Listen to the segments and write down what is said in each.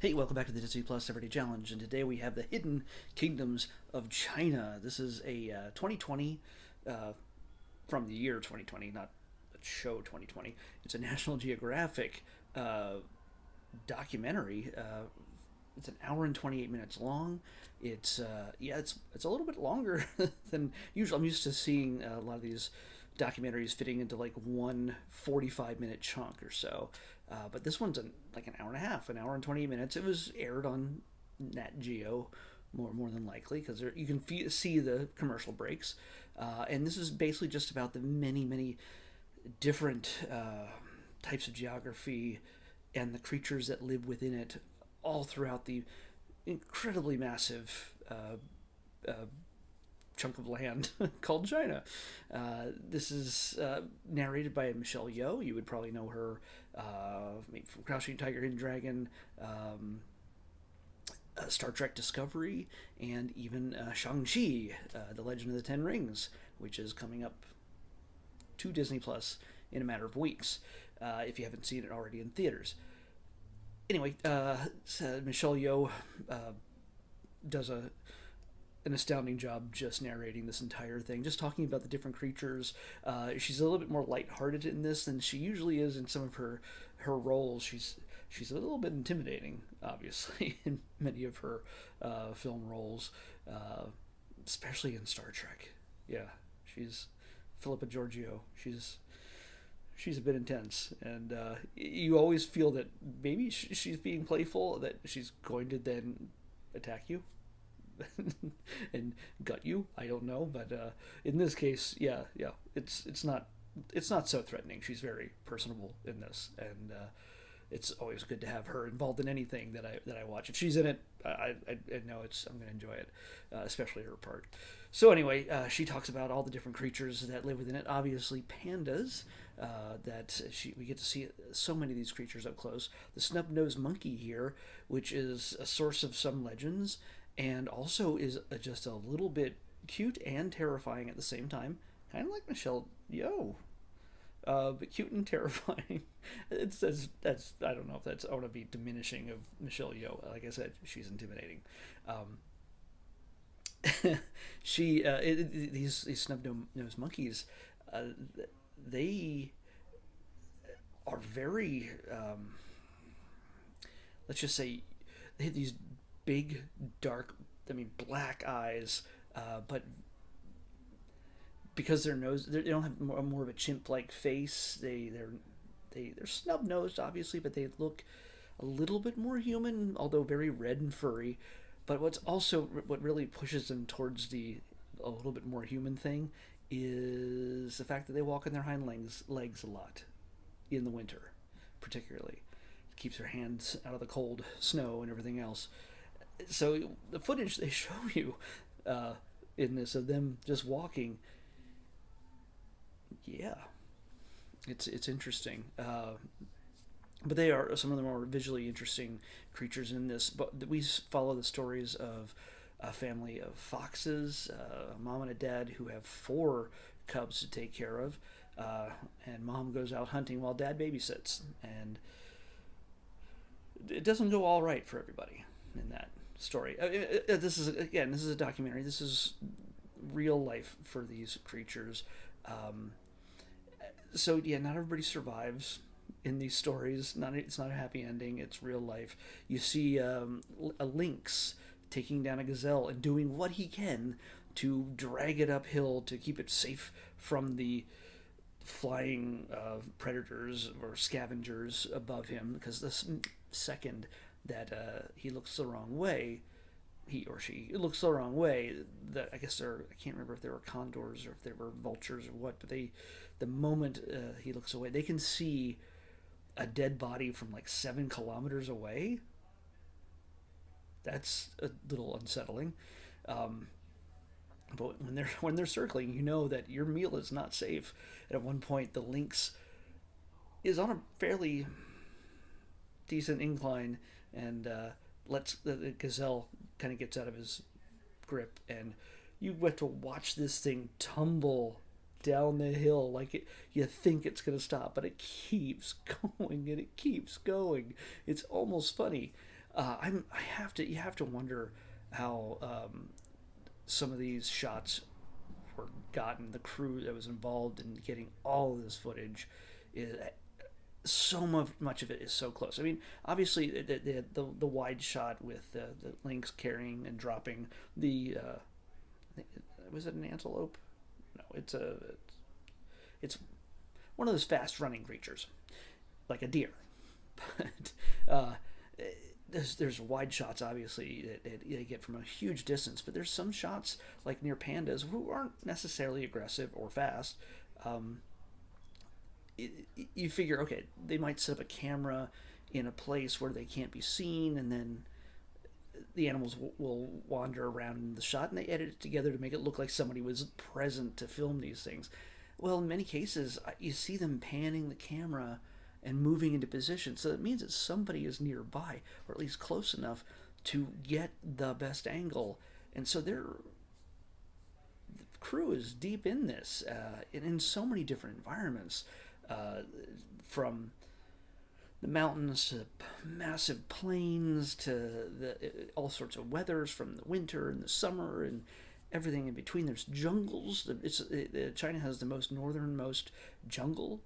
Hey, welcome back to the Disney Plus Everyday Challenge, and today we have the Hidden Kingdoms of China. This is a 2020, uh, from the year 2020, not a show 2020. It's a National Geographic uh, documentary. It's an hour and 28 minutes long. It's a little bit longer than usual. I'm used to seeing a lot of these documentaries fitting into like one 45-minute chunk or so. But this one's like an hour and a half, an hour and 28 minutes. It was aired on Nat Geo, more than likely, because you can see the commercial breaks. And this is basically just about the many different types of geography and the creatures that live within it, all throughout the incredibly massive uh, chunk of land called China. This is narrated by Michelle Yeoh. You would probably know her maybe from Crouching Tiger, Hidden Dragon, Star Trek Discovery, and even Shang-Chi, The Legend of the Ten Rings, which is coming up to Disney Plus in a matter of weeks, if you haven't seen it already in theaters. Anyway, Michelle Yeoh does an astounding job just narrating this entire thing, just talking about the different creatures. She's a little bit more lighthearted in this than she usually is in some of her roles. She's a little bit intimidating, obviously, in many of her film roles, especially in Star Trek. Yeah, she's Philippa Georgiou. She's a bit intense, and you always feel that maybe she's being playful, that she's going to then attack you and gut you. I don't know, but in this case, yeah, it's not so threatening. She's very personable in this, and it's always good to have her involved in anything that I watch. If she's in it, I know I'm going to enjoy it, especially her part. So anyway, she talks about all the different creatures that live within it. Obviously, pandas. We get to see so many of these creatures up close. The snub-nosed monkey here, which is a source of some legends, and also is just a little bit cute and terrifying at the same time, kind of like Michelle Yeoh, but cute and terrifying. That's I don't know if that's I want to be diminishing of Michelle Yeoh. Like I said, she's intimidating. These snub-nosed monkeys, uh, they are very, let's just say, they have these big, dark, black eyes, but because they don't have more of a chimp-like face. They're snub-nosed, obviously, but they look a little bit more human, although very red and furry. But what really pushes them towards the a little bit more human thing is the fact that they walk on their hind legs a lot in the winter, particularly. It keeps their hands out of the cold snow and everything else. So the footage they show you in this of them just walking, yeah, it's interesting. But they are some of the more visually interesting creatures in this. But we follow the stories of a family of foxes, a mom and a dad who have four cubs to take care of, and mom goes out hunting while dad babysits, and it doesn't go all right for everybody in that story. This is a documentary. This is real life for these creatures. Um, so yeah, not everybody survives in these stories. It's not a happy ending. It's real life. You see a lynx taking down a gazelle and doing what he can to drag it uphill to keep it safe from the flying predators or scavengers above him. Because the second that he looks the wrong way, he or she looks the wrong way, that I guess I can't remember if they were condors or if they were vultures or what, but the moment he looks away, they can see a dead body from like 7 kilometers away. That's a little unsettling. Um, but when they're circling, you know that your meal is not safe. And at one point, the lynx is on a fairly decent incline, and lets the gazelle kind of gets out of his grip, and you get to watch this thing tumble down the hill like you think it's going to stop, but it keeps going and it keeps going. It's almost funny. I have to, you have to wonder how some of these shots were gotten. The crew that was involved in getting all of this footage is so much of it is so close. I mean, obviously the wide shot with the lynx carrying and dropping the was it an antelope? No, it's one of those fast running creatures like a deer. But there's wide shots obviously that you get from a huge distance, but there's some shots like near pandas who aren't necessarily aggressive or fast. Um, you figure, okay, they might set up a camera in a place where they can't be seen, and then the animals will wander around in the shot, and they edit it together to make it look like somebody was present to film these things. Well, in many cases, you see them panning the camera and moving into position, so it means that somebody is nearby, or at least close enough to get the best angle. And so the crew is deep in this, in so many different environments, uh, from the mountains to massive plains to all sorts of weathers from the winter and the summer and everything in between. There's jungles. China has the most northernmost jungle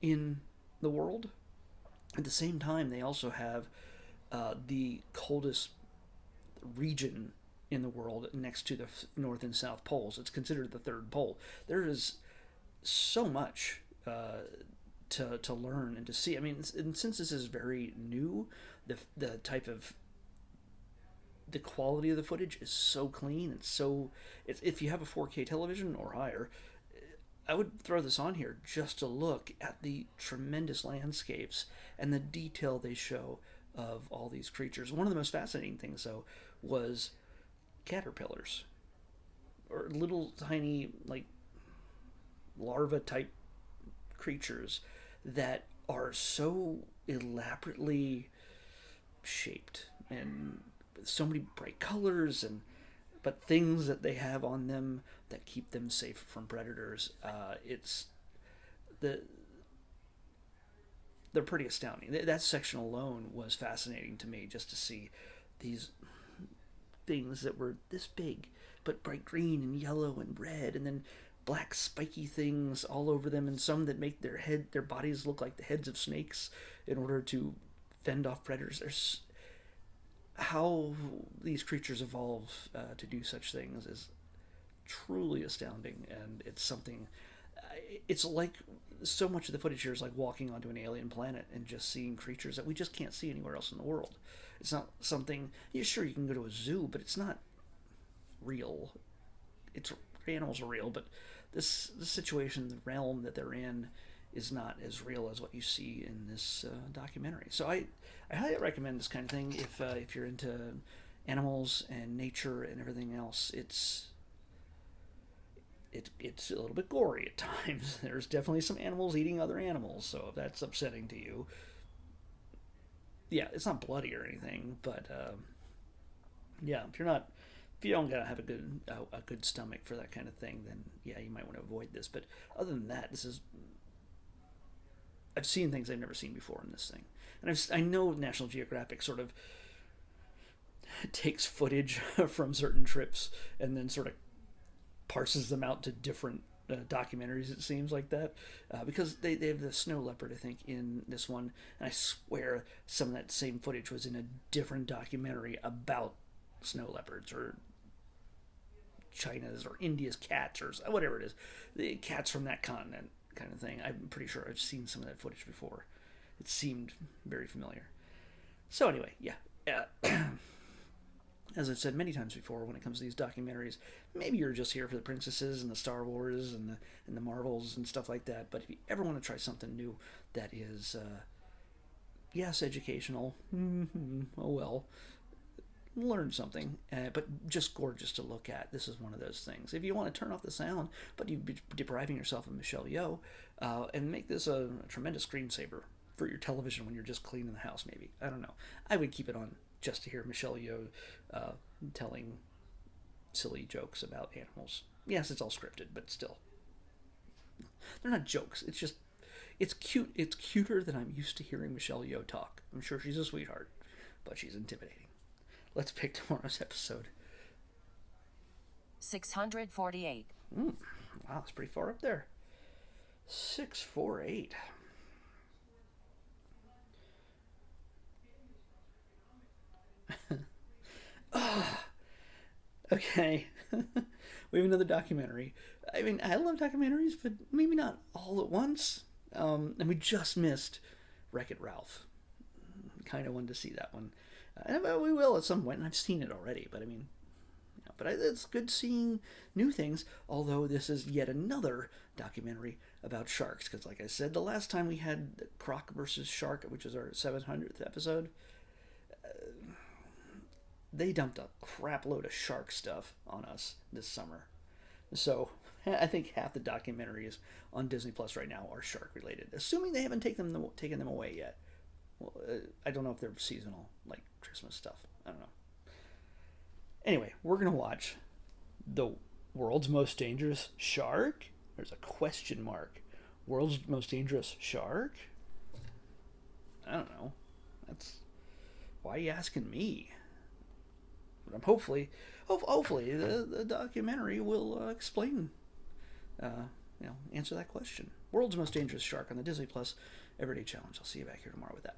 in the world. At the same time, they also have the coldest region in the world next to the North and South poles. It's considered the third pole. There is so much to learn and to see. I mean, and since this is very new, the type of the quality of the footage is so clean and so if you have a 4K television or higher, I would throw this on here just to look at the tremendous landscapes and the detail they show of all these creatures. One of the most fascinating things, though, was caterpillars or little tiny like larva type creatures that are so elaborately shaped and so many bright colors and but things that they have on them that keep them safe from predators. It's the they're pretty astounding. That section alone was fascinating to me, just to see these things that were this big, but bright green and yellow and red, and then black spiky things all over them, and some that make their bodies look like the heads of snakes in order to fend off predators. There's how these creatures evolve to do such things is truly astounding, and it's something. It's like so much of the footage here is like walking onto an alien planet and just seeing creatures that we just can't see anywhere else in the world. It's not something. Yeah, sure, you can go to a zoo, but it's not real. It's animals are real, but this situation, the realm that they're in, is not as real as what you see in this documentary. So I highly recommend this kind of thing if you're into animals and nature and everything else. It's a little bit gory at times. There's definitely some animals eating other animals, so if that's upsetting to you, yeah, it's not bloody or anything, but yeah, if you don't gotta have a good stomach for that kind of thing, then yeah, you might want to avoid this. But other than that, I've seen things I've never seen before in this thing, and I know National Geographic sort of takes footage from certain trips and then sort of parses them out to different documentaries. It seems like that because they have the snow leopard, I think, in this one, and I swear some of that same footage was in a different documentary about snow leopards or China's or India's cats or whatever it is, the cats from that continent kind of thing. I'm pretty sure I've seen some of that footage before. It seemed very familiar. So anyway, yeah. As I've said many times before, when it comes to these documentaries, maybe you're just here for the princesses and the Star Wars and the Marvels and stuff like that. But if you ever want to try something new that is, yes, educational, oh well, learn something, but just gorgeous to look at. This is one of those things. If you want to turn off the sound, but you'd be depriving yourself of Michelle Yeoh, and make this a tremendous screensaver for your television when you're just cleaning the house, maybe. I don't know. I would keep it on just to hear Michelle Yeoh telling silly jokes about animals. Yes, it's all scripted, but still. They're not jokes. It's cute. It's cuter than I'm used to hearing Michelle Yeoh talk. I'm sure she's a sweetheart. but she's intimidating. Let's pick tomorrow's episode. 648. Wow, that's pretty far up there. 648. Okay. We have another documentary. I mean, I love documentaries, but maybe not all at once. And we just missed Wreck-It Ralph. Kind of wanted to see that one. We will at some point, and I've seen it already, but I mean, but it's good seeing new things, although this is yet another documentary about sharks. Because, like I said, the last time we had Croc versus Shark, which is our 700th episode, they dumped a crap load of shark stuff on us this summer. So I think half the documentaries on Disney Plus right now are shark related, assuming they haven't taken them away yet. Well, I don't know if they're seasonal, like Christmas stuff. I don't know. Anyway, we're gonna watch the world's most dangerous shark. There's a question mark. World's most dangerous shark. I don't know. That's why are you asking me? But I'm hopefully the documentary will explain, answer that question. World's most dangerous shark on the Disney Plus Everyday Challenge. I'll see you back here tomorrow with that.